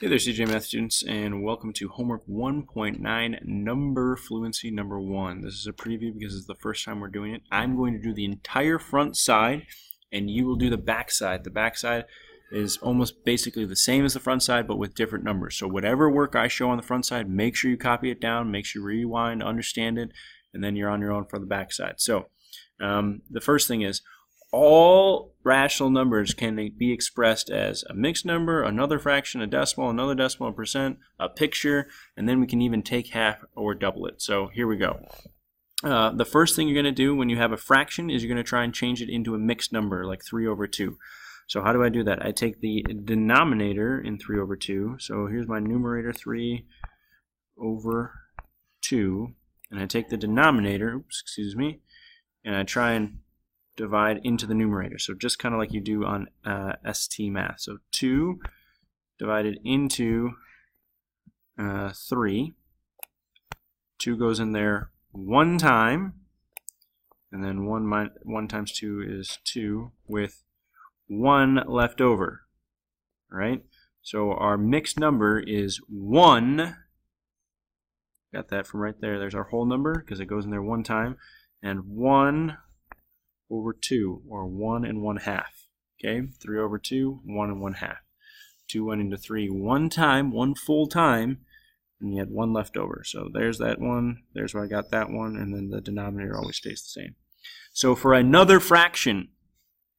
Hey there, CJ Math students, and welcome to Homework 1.9, Number Fluency Number 1. This is a preview because it's the first time we're doing it. I'm going to do the entire front side, and you will do the back side. The back side is almost basically the same as the front side, but with different numbers. So whatever work I show on the front side, make sure you copy it down, make sure you rewind, understand it, and then you're on your own for the back side. So the first thing is, all rational numbers can be expressed as a mixed number, another fraction, a decimal, another decimal, a percent, a picture, and then we can even take half or double it. So here we go. The first thing you're going to do when you have a fraction is you're going to try and change it into a mixed number, like 3 over 2. So how do I do that? I take the denominator in 3 over 2. So here's my numerator, 3 over 2. And I take the denominator, and I try and divide into the numerator. So just kind of like you do on ST math. So 2 divided into 3. 2 goes in there one time, and then 1 times 2 is 2 with 1 left over. All right? So our mixed number is 1. Got that from right there. There's our whole number because it goes in there one time, and 1 over 2, or 1 1/2. Okay, 3 over 2, 1 1/2. 2 went into 3 one time, one full time, and you had 1 left over. So there's that one, there's where I got that one, and then the denominator always stays the same. So for another fraction,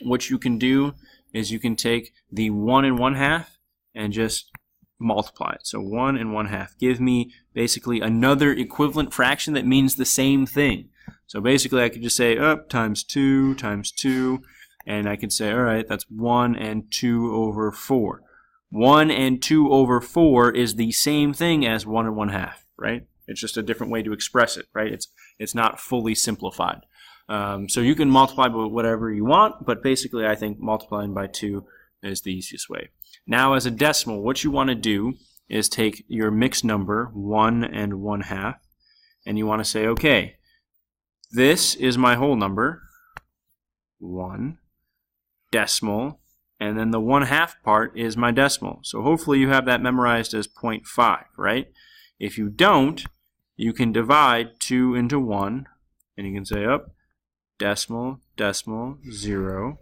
what you can do is you can take the 1 1/2 and just multiply it. So 1 1/2. Give me basically another equivalent fraction that means the same thing. So basically I could just say times 2 times 2, and I could say, all right, that's 1 and 2 over 4. 1 and 2 over 4 is the same thing as 1 1/2, right? It's just a different way to express it, right? It's not fully simplified. So you can multiply by whatever you want, but basically I think multiplying by 2 is the easiest way. Now as a decimal, what you want to do is take your mixed number, 1 1/2, and you want to say, okay, this is my whole number, 1, decimal, and then the 1/2 part is my decimal. So hopefully you have that memorized as 0.5, right? If you don't, you can divide 2 into 1, and you can say, decimal, decimal, 0.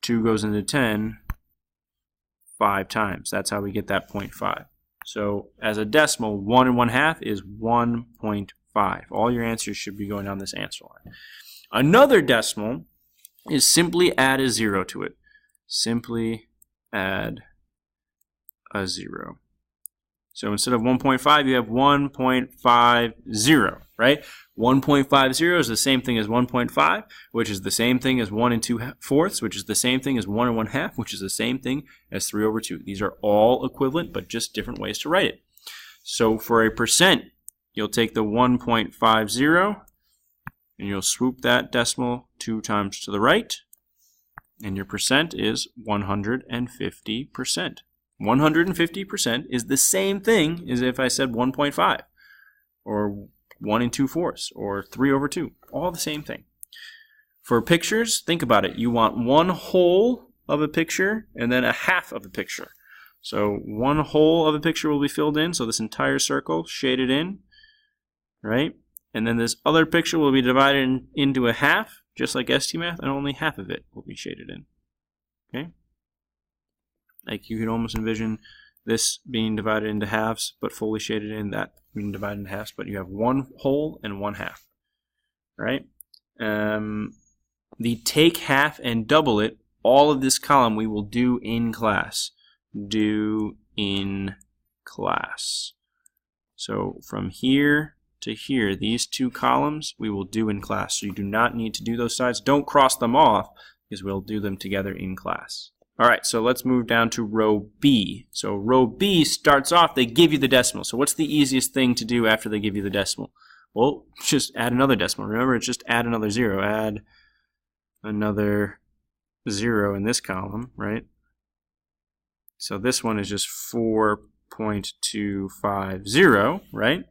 2 goes into 10 5 times. That's how we get that 0.5. So as a decimal, 1 1/2 is 1.5. All your answers should be going down this answer line. Another decimal is simply add a 0 to it. Simply add a 0. So instead of 1.5, you have 1.50, right? 1.50 is the same thing as 1.5, which is the same thing as 1 2/4, which is the same thing as 1 1/2, which is the same thing as 3 over 2. These are all equivalent, but just different ways to write it. So for a percent, you'll take the 1.50, and you'll swoop that decimal 2 times to the right, and your percent is 150%. 150% is the same thing as if I said 1.5, or 1 2/4, or 3 over 2. All the same thing. For pictures, think about it. You want one whole of a picture and then a half of a picture. So one whole of a picture will be filled in, so this entire circle shaded in, right? And then this other picture will be divided into a half, just like ST Math, and only half of it will be shaded in. Okay? Like you can almost envision this being divided into halves, but fully shaded in, that being divided into halves, but you have one whole and one half, right? The take half and double it, all of this column we will do in class. Do in class. So from here to here, these two columns we will do in class. So you do not need to do those sides. Don't cross them off because we'll do them together in class. All right, so let's move down to row B. So row B starts off, they give you the decimal. So what's the easiest thing to do after they give you the decimal? Well, just add another decimal. Remember, it's just add another 0. Add another 0 in this column, right? So this one is just 4.250, right?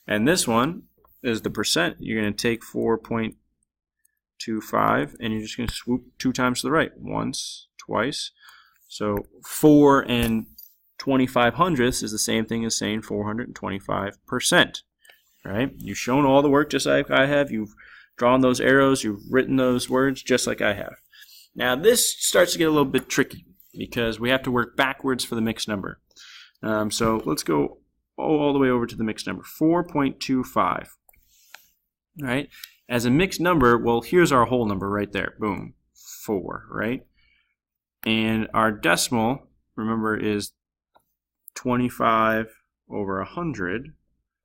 And this one is the percent. You're going to take 4.25, and you're just going to swoop 2 times to the right. Once, twice. So 4 and 25 hundredths is the same thing as saying 425%. Right? You've shown all the work just like I have. You've drawn those arrows. You've written those words just like I have. Now this starts to get a little bit tricky because we have to work backwards for the mixed number. So let's go all the way over to the mixed number, 4.25. All right? As a mixed number, well, here's our whole number right there. Boom, 4, right? And our decimal, remember, is 25 over 100.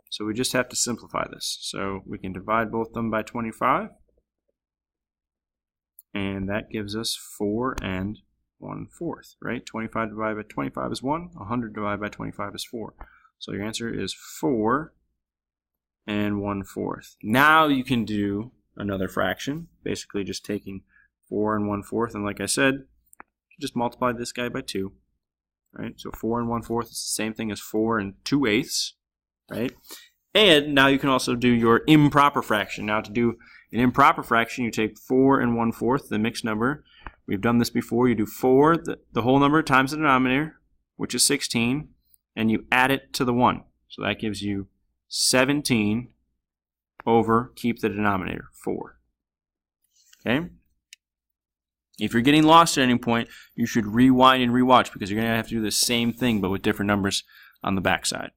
So we just have to simplify this. So we can divide both of them by 25. And that gives us 4 and 1/4, right? 25 divided by 25 is 1. 100 divided by 25 is 4. So your answer is 4 and 1/4. Now you can do another fraction, basically just taking 4 and 1/4. And like I said, just multiply this guy by 2. Right? So 4 and 1/4 is the same thing as 4 and 2/8. Right? And now you can also do your improper fraction. Now to do an improper fraction, you take 4 and 1/4, the mixed number. We've done this before. You do 4, the whole number, times the denominator, which is 16, and you add it to the 1. So that gives you 17 over, keep the denominator, 4. Okay? If you're getting lost at any point, you should rewind and rewatch because you're going to have to do the same thing but with different numbers on the backside.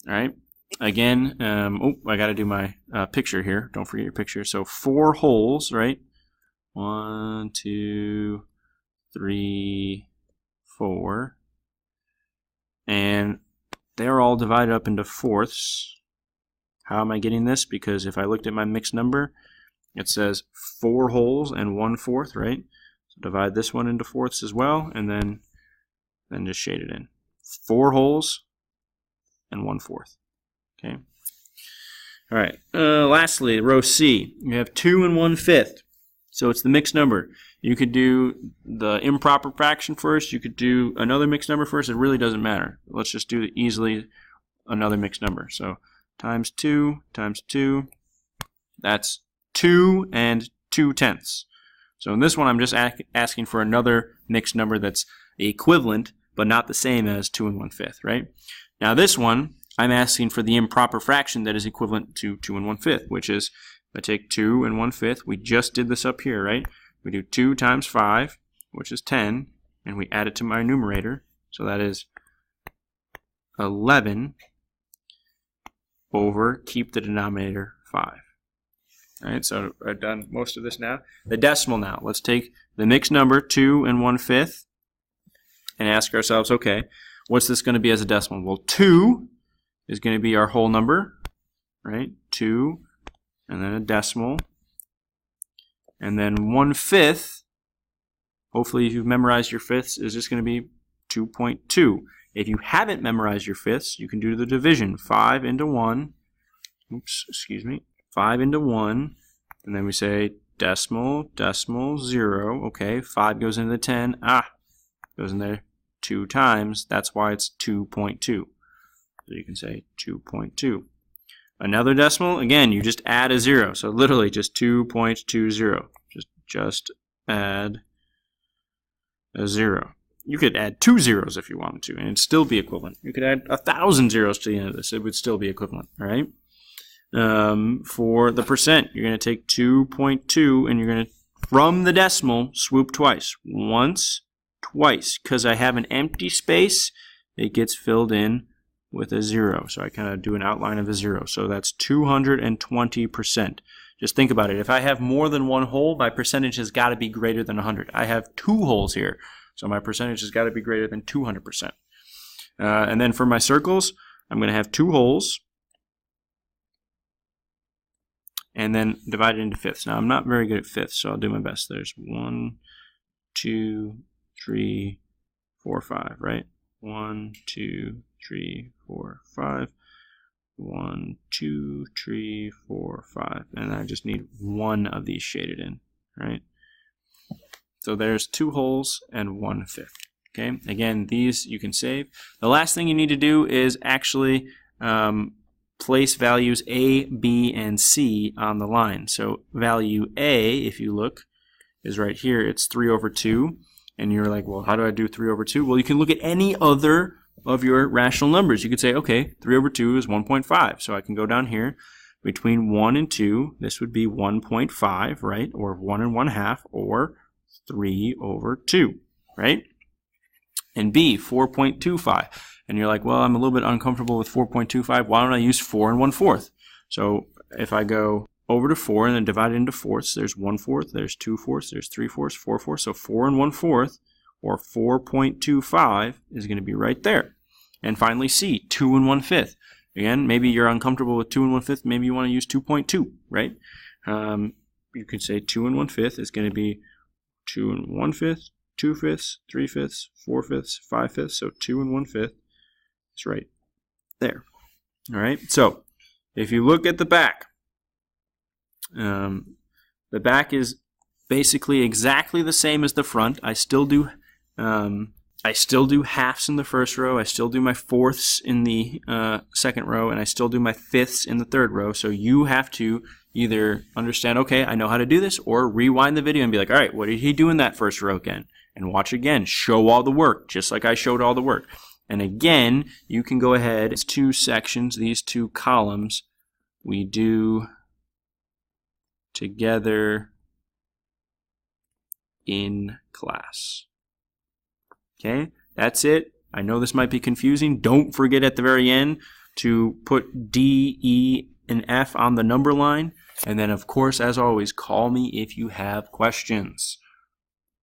All right? Again, I got to do my picture here. Don't forget your picture. So 4 wholes, right? 1, 2, 3, 4. And they're all divided up into fourths. How am I getting this? Because if I looked at my mixed number, it says 4 wholes and 1/4, right? So divide this one into fourths as well, and then just shade it in. 4 wholes and 1/4. Okay. All right. Lastly, row C, you have 2 and 1/5. So it's the mixed number. You could do the improper fraction first. You could do another mixed number first. It really doesn't matter. Let's just do easily another mixed number. So times 2 times 2. That's 2 and 2/10. So in this one, I'm just asking for another mixed number that's equivalent, but not the same as 2 and 1/5, right? Now this one, I'm asking for the improper fraction that is equivalent to 2 and 1/5, which is, if I take 2 and 1/5, we just did this up here, right? We do 2 times 5, which is 10, and we add it to my numerator, so that is 11 over, keep the denominator, 5. All right, so I've done most of this now. The decimal now. Let's take the mixed number, 2 and 1/5, and ask ourselves, okay, what's this going to be as a decimal? Well, 2 is going to be our whole number, right? 2, and then a decimal. And then 1/5, hopefully if you've memorized your fifths, is just going to be 2.2. If you haven't memorized your fifths, you can do the division. 5 into 1, 5 into 1, and then we say decimal, decimal, 0. Okay, 5 goes into the 10. Goes in there 2 times. That's why it's 2.2. So you can say 2.2. Another decimal, again, you just add a 0. So literally just 2.20. Just add a 0. You could add 2 zeros if you wanted to, and it'd still be equivalent. You could add 1,000 zeros to the end of this. It would still be equivalent, all right? For the percent, you're going to take 2.2, and you're going to, from the decimal, swoop twice. Once, twice. Because I have an empty space, it gets filled in with a 0. So I kind of do an outline of a 0. So that's 220%. Just think about it. If I have more than one hole, my percentage has got to be greater than 100. I have 2 holes here, so my percentage has got to be greater than 200%. And then for my circles, I'm going to have 2 holes, and then divide it into fifths. Now, I'm not very good at fifths, so I'll do my best. There's 1, 2, 3, 4, 5, right? 1, 2, 3, 4, 5. 1, 2, 3, 4, 5. And I just need 1 of these shaded in, right? So there's 2 holes and 1/5. Okay, again, these you can save. The last thing you need to do is actually place values A, B, and C on the line. So value A, if you look, is right here. It's 3/2. And you're like, well, how do I do 3/2? Well, you can look at any other of your rational numbers. You could say, okay, 3 over 2 is 1.5. So I can go down here between 1 and 2. This would be 1.5, right? Or 1 and 1/2, or 3 over 2, right? And B, 4.25. And you're like, well, I'm a little bit uncomfortable with 4.25. Why don't I use 4 and 1/4? So if I go over to 4 and then divide it into fourths, there's 1/4, there's 2/4, there's 3/4, 4/4. So 4 and 1/4, or 4.25, is going to be right there. And finally C, 2 and 1/5. Again, maybe you're uncomfortable with 2 and 1/5. Maybe you want to use 2.2, right? You could say 2 and 1/5 is going to be 2 and 1/5, 2/5, 3/5, 4/5, 5/5. So 2 and 1/5 is right there. All right. So if you look at the back is basically exactly the same as the front. I still do halves in the first row. I still do my fourths in the second row, and I still do my fifths in the third row. So you have to either understand, okay, I know how to do this, or rewind the video and be like, all right, what did he do in that first row again? And watch again. Show all the work, just like I showed all the work. And again, you can go ahead. It's 2 sections, these 2 columns, we do together in class. Okay, that's it. I know this might be confusing. Don't forget at the very end to put D, E, and F on the number line. And then, of course, as always, call me if you have questions.